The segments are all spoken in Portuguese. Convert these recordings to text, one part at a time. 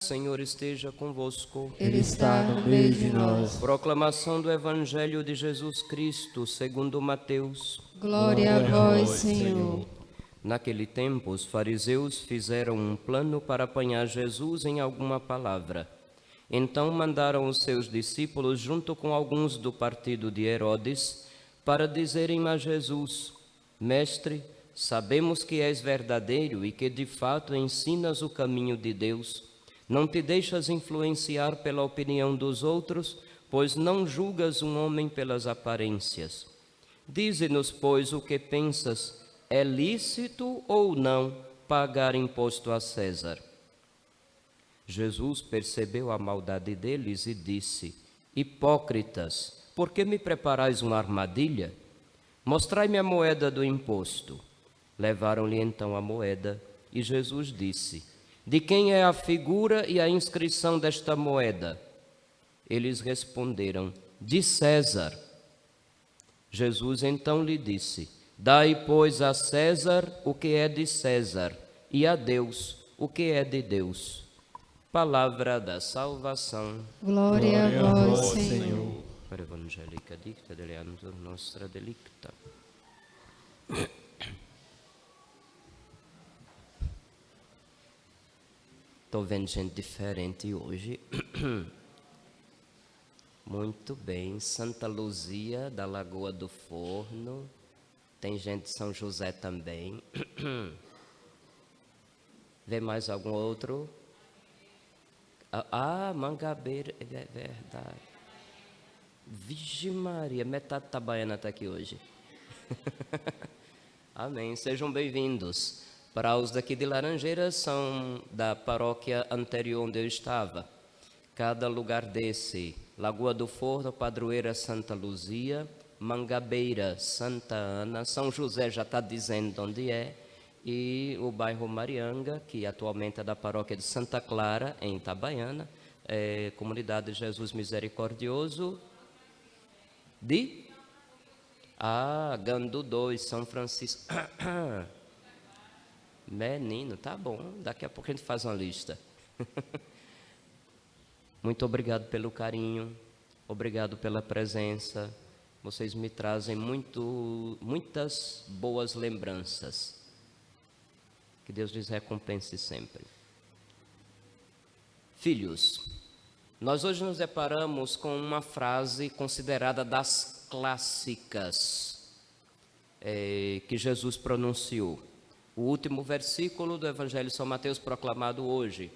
Senhor esteja convosco. Ele está no meio de nós. Proclamação do Evangelho de Jesus Cristo, segundo Mateus. Glória a vós, Senhor. Naquele tempo, os fariseus fizeram um plano para apanhar Jesus em alguma palavra. Então mandaram os seus discípulos, junto com alguns do partido de Herodes, para dizerem a Jesus: Mestre, sabemos que és verdadeiro e que de fato ensinas o caminho de Deus. Não te deixas influenciar pela opinião dos outros, pois não julgas um homem pelas aparências. Dize-nos, pois, o que pensas: é lícito ou não pagar imposto a César? Jesus percebeu a maldade deles e disse: Hipócritas, por que me preparais uma armadilha? Mostrai-me a moeda do imposto. Levaram-lhe então a moeda, e Jesus disse: De quem é a figura e a inscrição desta moeda? Eles responderam: De César. Jesus então lhe disse: Dai, pois, a César o que é de César, e a Deus o que é de Deus. Palavra da salvação. Glória a vós, Senhor. Per evangelica dicta deleantur nostra delicta. Estou vendo gente diferente hoje. Muito bem. Santa Luzia, da Lagoa do Forno. Tem gente de São José também. Vê mais algum outro? Mangabeira, é verdade. Vixe Maria, metade da Itabaiana está aqui hoje. Amém. Sejam bem-vindos. Para os daqui de Laranjeiras, são da paróquia anterior onde eu estava. Cada lugar desse: Lagoa do Forno, Padroeira Santa Luzia, Mangabeira Santa Ana, São José já está dizendo onde é, e o bairro Marianga, que atualmente é da paróquia de Santa Clara, em Itabaiana, Comunidade Jesus Misericordioso de Gandu 2, São Francisco. Menino, tá bom, daqui a pouco a gente faz uma lista. Muito obrigado pelo carinho, obrigado pela presença. Vocês me trazem muitas boas lembranças. Que Deus lhes recompense sempre. Filhos, nós hoje nos deparamos com uma frase considerada das clássicas que Jesus pronunciou. O último versículo do Evangelho de São Mateus proclamado hoje: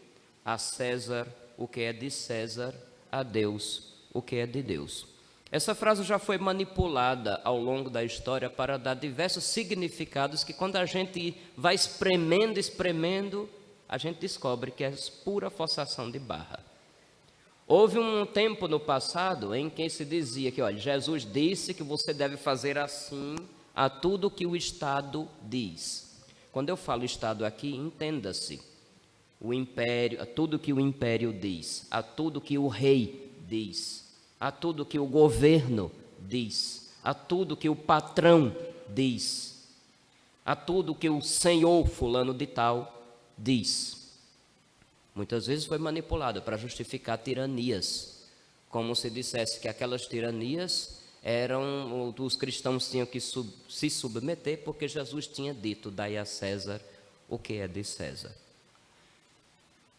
a César o que é de César, a Deus o que é de Deus. Essa frase já foi manipulada ao longo da história para dar diversos significados que, quando a gente vai espremendo, a gente descobre que é pura forçação de barra. Houve um tempo no passado em que se dizia que, olha, Jesus disse que você deve fazer assim a tudo que o Estado diz. Quando eu falo Estado aqui, entenda-se o império, a tudo que o império diz, a tudo que o rei diz, a tudo que o governo diz, a tudo que o patrão diz, a tudo que o senhor fulano de tal diz. Muitas vezes foi manipulado para justificar tiranias, como se dissesse que aquelas tiranias os cristãos tinham que se submeter, porque Jesus tinha dito: dai a César o que é de César.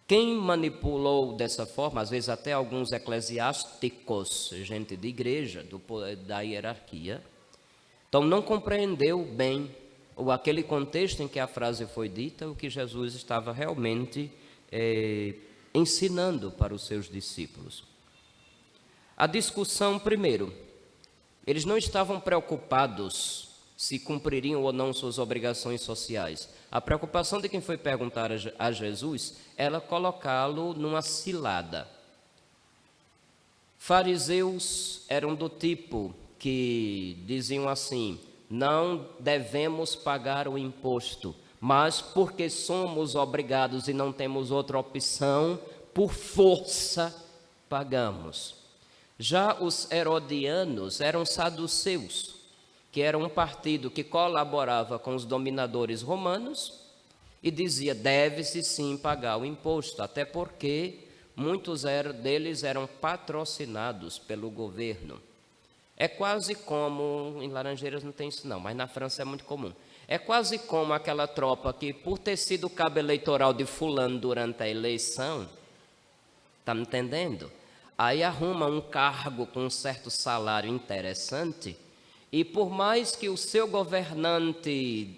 Quem manipulou dessa forma, às vezes até alguns eclesiásticos, gente de igreja, da hierarquia, então não compreendeu bem aquele contexto em que a frase foi dita, o que Jesus estava realmente ensinando para os seus discípulos. A discussão, primeiro, eles não estavam preocupados se cumpririam ou não suas obrigações sociais. A preocupação de quem foi perguntar a Jesus era colocá-lo numa cilada. Fariseus eram do tipo que diziam assim: não devemos pagar o imposto, mas porque somos obrigados e não temos outra opção, por força pagamos. Já os herodianos eram saduceus, que era um partido que colaborava com os dominadores romanos e dizia, deve-se sim pagar o imposto, até porque muitos deles eram patrocinados pelo governo. É quase como, em Laranjeiras não tem isso não, mas na França é muito comum. É quase como aquela tropa que, por ter sido cabo eleitoral de fulano durante a eleição, está me entendendo? Aí arruma um cargo com um certo salário interessante, e por mais que o seu governante,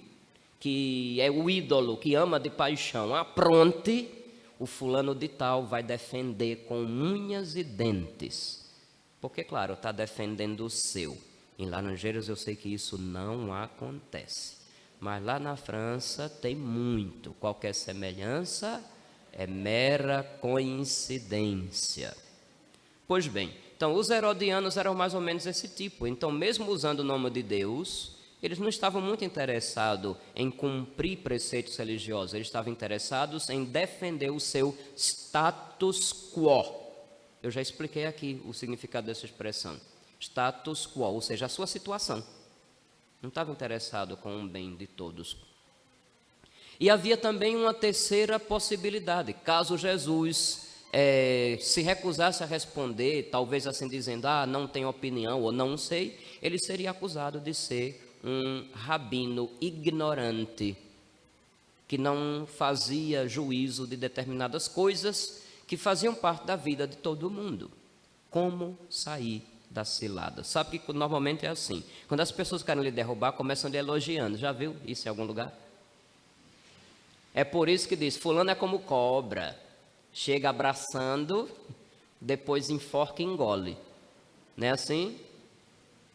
que é o ídolo, que ama de paixão, apronte, o fulano de tal vai defender com unhas e dentes. Porque, claro, está defendendo o seu. Em Laranjeiras eu sei que isso não acontece. Mas lá na França tem muito. Qualquer semelhança é mera coincidência. Pois bem, então os herodianos eram mais ou menos esse tipo. Então, mesmo usando o nome de Deus, eles não estavam muito interessados em cumprir preceitos religiosos. Eles estavam interessados em defender o seu status quo. Eu já expliquei aqui o significado dessa expressão. Status quo, ou seja, a sua situação. Não estava interessado com o bem de todos. E havia também uma terceira possibilidade. Caso Jesus se recusasse a responder, talvez assim dizendo, não tenho opinião ou não sei, ele seria acusado de ser um rabino ignorante, que não fazia juízo de determinadas coisas que faziam parte da vida de todo mundo. Como sair da cilada? Sabe que normalmente é assim. Quando as pessoas querem lhe derrubar, começam lhe elogiando. Já viu isso em algum lugar? É por isso que diz, fulano é como cobra. Chega abraçando, depois enforca e engole. Não é assim?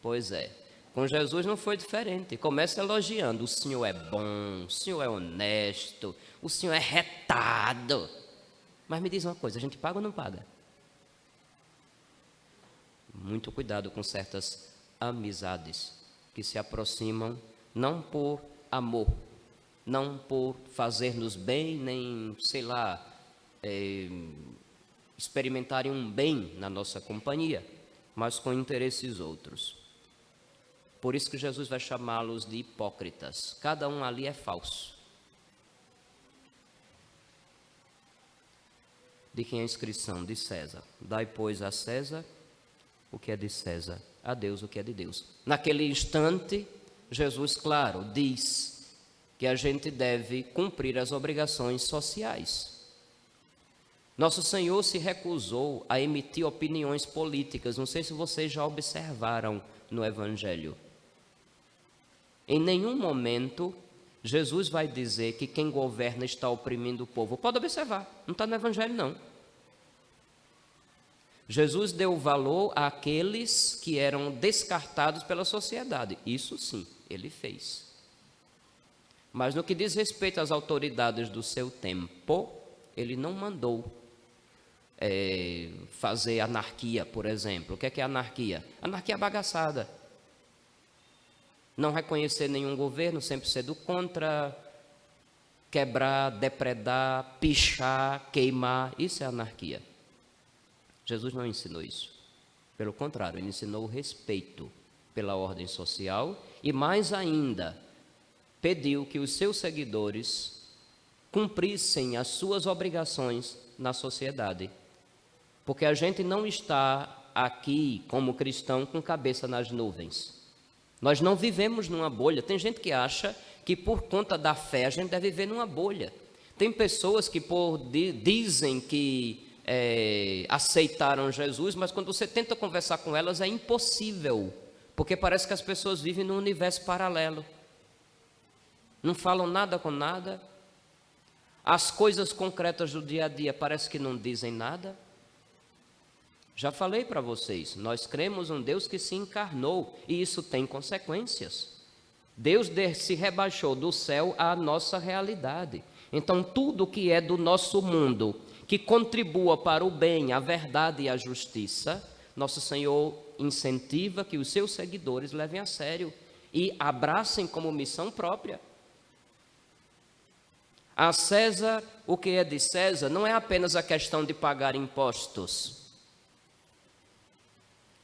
Pois é. Com Jesus não foi diferente. Começa elogiando. O Senhor é bom, o Senhor é honesto, o Senhor é retado. Mas me diz uma coisa, a gente paga ou não paga? Muito cuidado com certas amizades que se aproximam não por amor, não por fazer-nos bem, nem, sei lá, experimentarem um bem na nossa companhia, mas com interesses outros. Por isso que Jesus vai chamá-los de hipócritas. Cada um ali é falso. De quem é a inscrição? De César. Dai, pois, a César o que é de César, a Deus o que é de Deus. Naquele instante, Jesus, claro, diz que a gente deve cumprir as obrigações sociais. Nosso Senhor se recusou a emitir opiniões políticas. Não sei se vocês já observaram no Evangelho. Em nenhum momento, Jesus vai dizer que quem governa está oprimindo o povo. Pode observar, não está no Evangelho não. Jesus deu valor àqueles que eram descartados pela sociedade. Isso sim, ele fez. Mas no que diz respeito às autoridades do seu tempo, ele não mandou fazer anarquia, por exemplo. O que é anarquia? Anarquia bagaçada. Não reconhecer nenhum governo, sempre ser do contra, quebrar, depredar, pichar, queimar. Isso é anarquia. Jesus não ensinou isso. Pelo contrário, ele ensinou o respeito pela ordem social e, mais ainda, pediu que os seus seguidores cumprissem as suas obrigações na sociedade. Porque a gente não está aqui, como cristão, com cabeça nas nuvens. Nós não vivemos numa bolha. Tem gente que acha que por conta da fé a gente deve viver numa bolha. Tem pessoas que dizem que aceitaram Jesus, mas quando você tenta conversar com elas é impossível, porque parece que as pessoas vivem num universo paralelo. Não falam nada com nada. As coisas concretas do dia a dia parece que não dizem nada. Já falei para vocês, nós cremos um Deus que se encarnou e isso tem consequências. Deus se rebaixou do céu à nossa realidade. Então tudo que é do nosso mundo, que contribua para o bem, a verdade e a justiça, nosso Senhor incentiva que os seus seguidores levem a sério e abracem como missão própria. A César, o que é de César, não é apenas a questão de pagar impostos.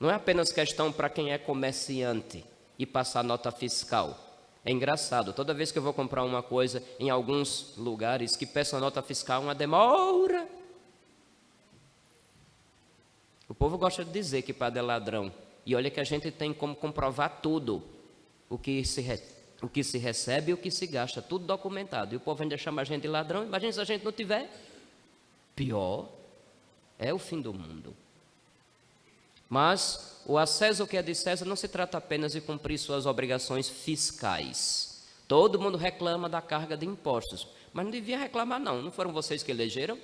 Não é apenas questão para quem é comerciante e passar nota fiscal. É engraçado, toda vez que eu vou comprar uma coisa em alguns lugares que peçam nota fiscal, uma demora. O povo gosta de dizer que padre é ladrão. E olha que a gente tem como comprovar tudo. O que se recebe e o que se gasta, tudo documentado. E o povo ainda chama a gente de ladrão. Imagina se a gente não tiver. Pior, é o fim do mundo. Mas o a César o que é de César não se trata apenas de cumprir suas obrigações fiscais. Todo mundo reclama da carga de impostos, mas não devia reclamar não. Não foram vocês que elegeram?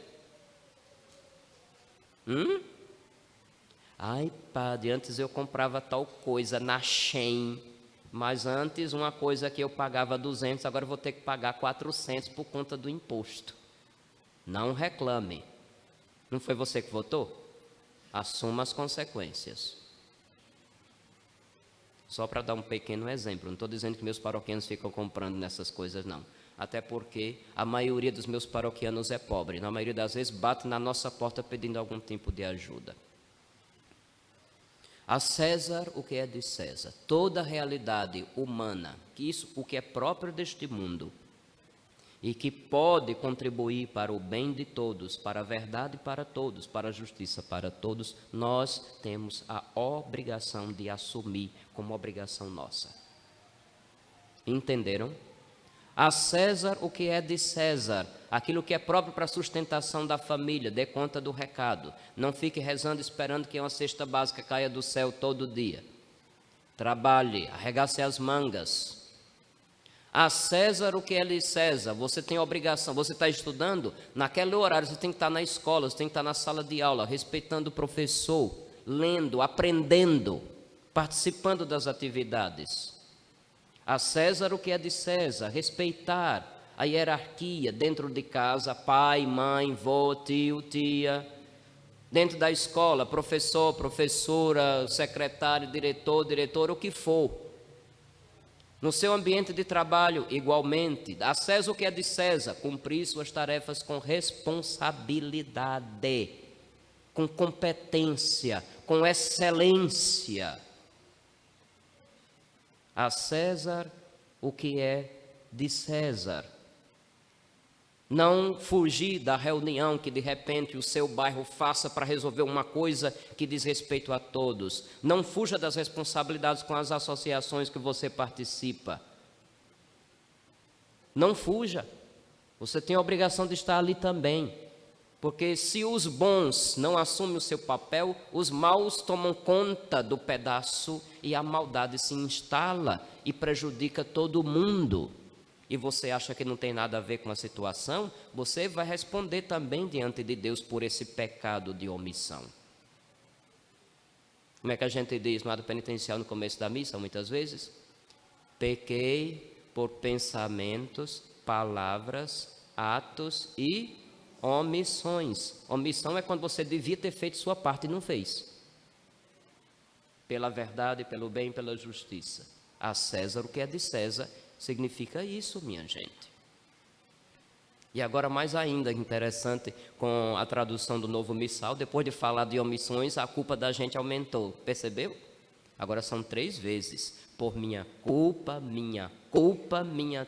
Ai, padre, antes eu comprava tal coisa na Shein, mas antes uma coisa que eu pagava 200, agora eu vou ter que pagar 400 por conta do imposto. Não reclame. Não foi você que votou? Assuma as consequências. Só para dar um pequeno exemplo, não estou dizendo que meus paroquianos ficam comprando nessas coisas, não. Até porque a maioria dos meus paroquianos é pobre. Na maioria das vezes bate na nossa porta pedindo algum tipo de ajuda. A César o que é de César. Toda a realidade humana, o que é próprio deste mundo, e que pode contribuir para o bem de todos, para a verdade para todos, para a justiça para todos, nós temos a obrigação de assumir como obrigação nossa. Entenderam? A César o que é de César, aquilo que é próprio para a sustentação da família, dê conta do recado. Não fique rezando esperando que uma cesta básica caia do céu todo dia. Trabalhe, arregace as mangas. A César o que é de César, você tem obrigação, você está estudando, naquele horário você tem que estar na escola, você tem que estar na sala de aula, respeitando o professor, lendo, aprendendo, participando das atividades. A César o que é de César, respeitar a hierarquia dentro de casa, pai, mãe, vô, tio, tia. Dentro da escola, professor, professora, secretário, diretor, diretora, o que for. No seu ambiente de trabalho, igualmente. A César o que é de César, cumprir suas tarefas com responsabilidade, com competência, com excelência. A César o que é de César. Não fugir da reunião que de repente o seu bairro faça para resolver uma coisa que diz respeito a todos. Não fuja das responsabilidades com as associações que você participa. Não fuja. Você tem a obrigação de estar ali também. Porque se os bons não assumem o seu papel, os maus tomam conta do pedaço e a maldade se instala e prejudica todo mundo. E você acha que não tem nada a ver com a situação, você vai responder também diante de Deus por esse pecado de omissão. Como é que a gente diz no ato penitencial no começo da missa, muitas vezes? Pequei por pensamentos, palavras, atos e omissões. Omissão é quando você devia ter feito sua parte e não fez. Pela verdade, pelo bem, pela justiça. A César o que é de César significa isso, minha gente. E agora mais ainda interessante, com a tradução do Novo Missal, depois de falar de omissões, a culpa da gente aumentou. Percebeu? Agora são 3 vezes. Por minha culpa, minha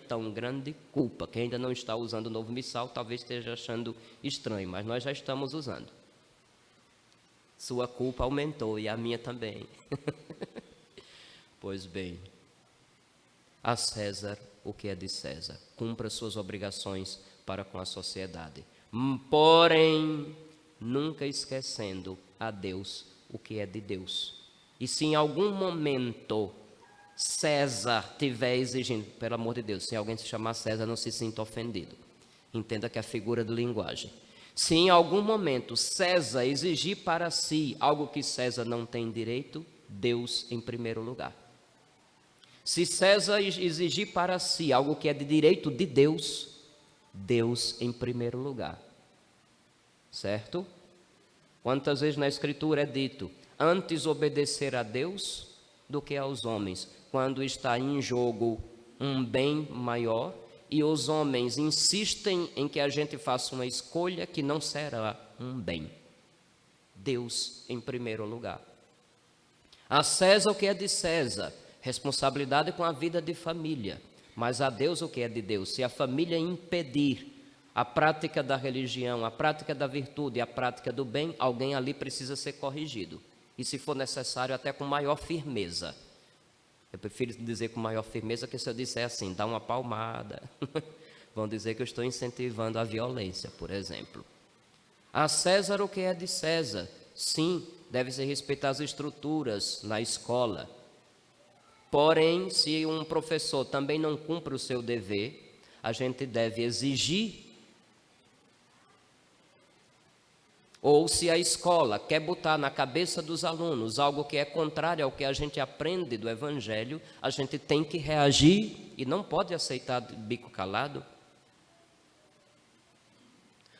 tão grande culpa. Quem ainda não está usando o Novo Missal, talvez esteja achando estranho, mas nós já estamos usando. Sua culpa aumentou e a minha também. Pois bem, a César o que é de César. Cumpra suas obrigações para com a sociedade. Porém, nunca esquecendo a Deus o que é de Deus. E se em algum momento César estiver exigindo, pelo amor de Deus, se alguém se chamar César, não se sinta ofendido. Entenda que é figura de linguagem. Se em algum momento César exigir para si algo que César não tem direito, Deus em primeiro lugar. Se César exigir para si algo que é de direito de Deus, Deus em primeiro lugar. Certo? Quantas vezes na Escritura é dito, antes obedecer a Deus do que aos homens, quando está em jogo um bem maior e os homens insistem em que a gente faça uma escolha que não será um bem. Deus em primeiro lugar. A César o que é de César, responsabilidade com a vida de família. Mas a Deus o que é de Deus? Se a família impedir a prática da religião, a prática da virtude, a prática do bem, alguém ali precisa ser corrigido. E se for necessário, até com maior firmeza. Eu prefiro dizer com maior firmeza, que se eu disser assim, dá uma palmada, vão dizer que eu estou incentivando a violência, por exemplo. A César o que é de César? Sim, deve-se respeitar as estruturas na escola. Porém, se um professor também não cumpre o seu dever, a gente deve exigir. Ou se a escola quer botar na cabeça dos alunos algo que é contrário ao que a gente aprende do Evangelho, a gente tem que reagir e não pode aceitar de bico calado.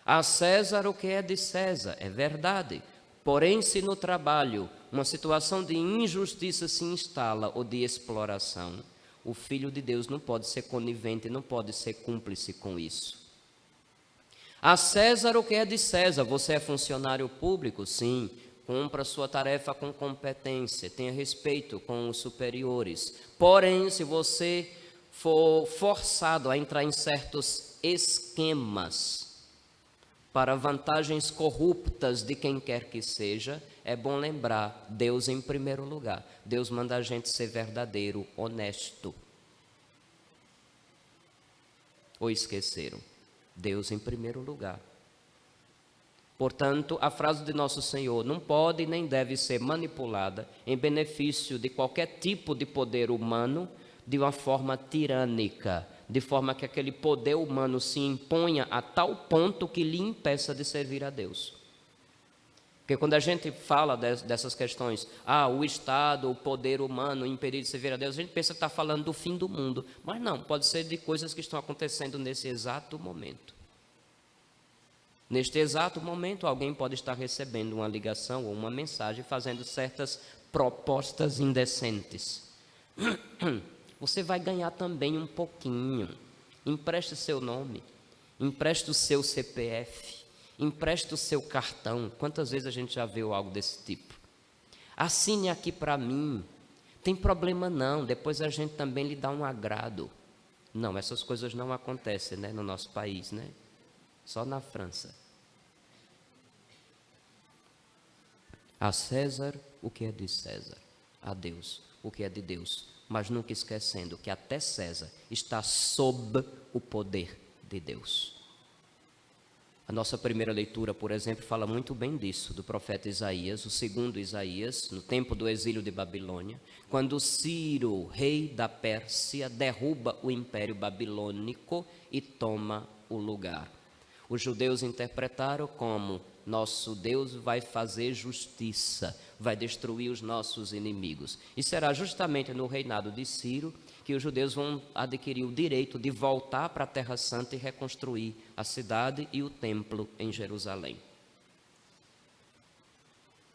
A César o que é de César, é verdade. Porém, se no trabalho uma situação de injustiça se instala ou de exploração, o Filho de Deus não pode ser conivente, não pode ser cúmplice com isso. A César o que é de César, você é funcionário público? Sim, cumpra sua tarefa com competência, tenha respeito com os superiores. Porém, se você for forçado a entrar em certos esquemas para vantagens corruptas de quem quer que seja, é bom lembrar, Deus em primeiro lugar. Deus manda a gente ser verdadeiro, honesto. Ou esqueceram? Deus em primeiro lugar. Portanto, a frase de Nosso Senhor não pode nem deve ser manipulada em benefício de qualquer tipo de poder humano de uma forma tirânica, de forma que aquele poder humano se imponha a tal ponto que lhe impeça de servir a Deus. Porque quando a gente fala dessas questões, o Estado, o poder humano impedir de servir a Deus, a gente pensa que está falando do fim do mundo. Mas não, pode ser de coisas que estão acontecendo nesse exato momento. Neste exato momento, alguém pode estar recebendo uma ligação ou uma mensagem fazendo certas propostas indecentes. Você vai ganhar também um pouquinho. Empreste seu nome, empreste o seu CPF, empreste o seu cartão. Quantas vezes a gente já viu algo desse tipo? Assine aqui para mim. Tem problema não, depois a gente também lhe dá um agrado. Não, essas coisas não acontecem, né, no nosso país, né? Só na França. A César o que é de César, a Deus o que é de Deus, mas nunca esquecendo que até César está sob o poder de Deus. A nossa primeira leitura, por exemplo, fala muito bem disso, do profeta Isaías, o segundo Isaías, no tempo do exílio de Babilônia, quando Ciro, rei da Pérsia, derruba o império babilônico e toma o lugar. Os judeus interpretaram como: nosso Deus vai fazer justiça, vai destruir os nossos inimigos. E será justamente no reinado de Ciro que os judeus vão adquirir o direito de voltar para a Terra Santa e reconstruir a cidade e o templo em Jerusalém.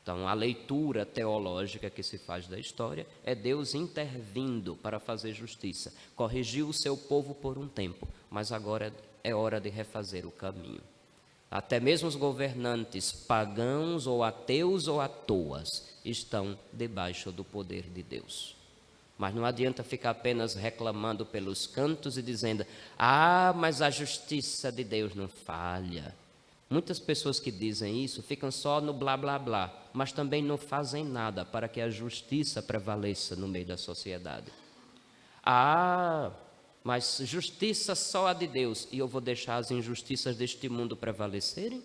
Então, a leitura teológica que se faz da história é Deus intervindo para fazer justiça. Corrigiu o seu povo por um tempo, mas agora é hora de refazer o caminho. Até mesmo os governantes pagãos ou ateus ou à toas estão debaixo do poder de Deus. Mas não adianta ficar apenas reclamando pelos cantos e dizendo: mas a justiça de Deus não falha. Muitas pessoas que dizem isso ficam só no blá blá blá, mas também não fazem nada para que a justiça prevaleça no meio da sociedade. Mas justiça só a de Deus, e eu vou deixar as injustiças deste mundo prevalecerem?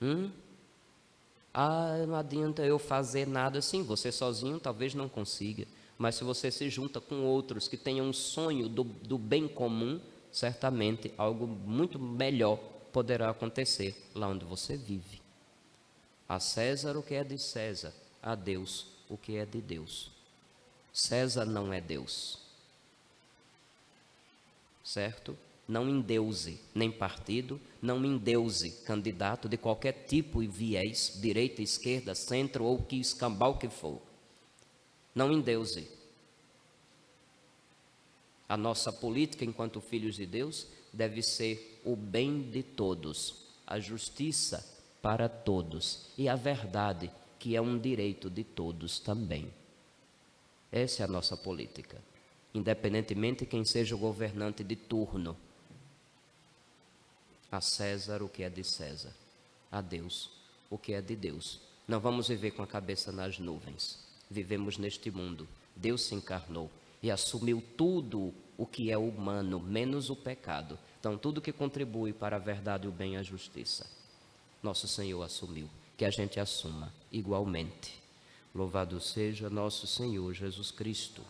Não adianta eu fazer nada. Sim, você sozinho talvez não consiga, mas se você se junta com outros que tenham um sonho do bem comum, certamente algo muito melhor poderá acontecer lá onde você vive. A César o que é de César, a Deus o que é de Deus. César não é Deus, certo? Não endeuse nem partido, não endeuse candidato de qualquer tipo e viés, direita, esquerda, centro ou que escambau que for. Não endeuse. A nossa política enquanto filhos de Deus deve ser o bem de todos, a justiça para todos e a verdade, que é um direito de todos também. Essa é a nossa política. independentemente de quem seja o governante de turno. A César o que é de César, a Deus o que é de Deus. Não vamos viver com a cabeça nas nuvens. Vivemos neste mundo. Deus se encarnou e assumiu tudo o que é humano, menos o pecado. Então, tudo que contribui para a verdade, o bem e a justiça, nosso Senhor assumiu. Que a gente assuma igualmente. Louvado seja nosso Senhor Jesus Cristo.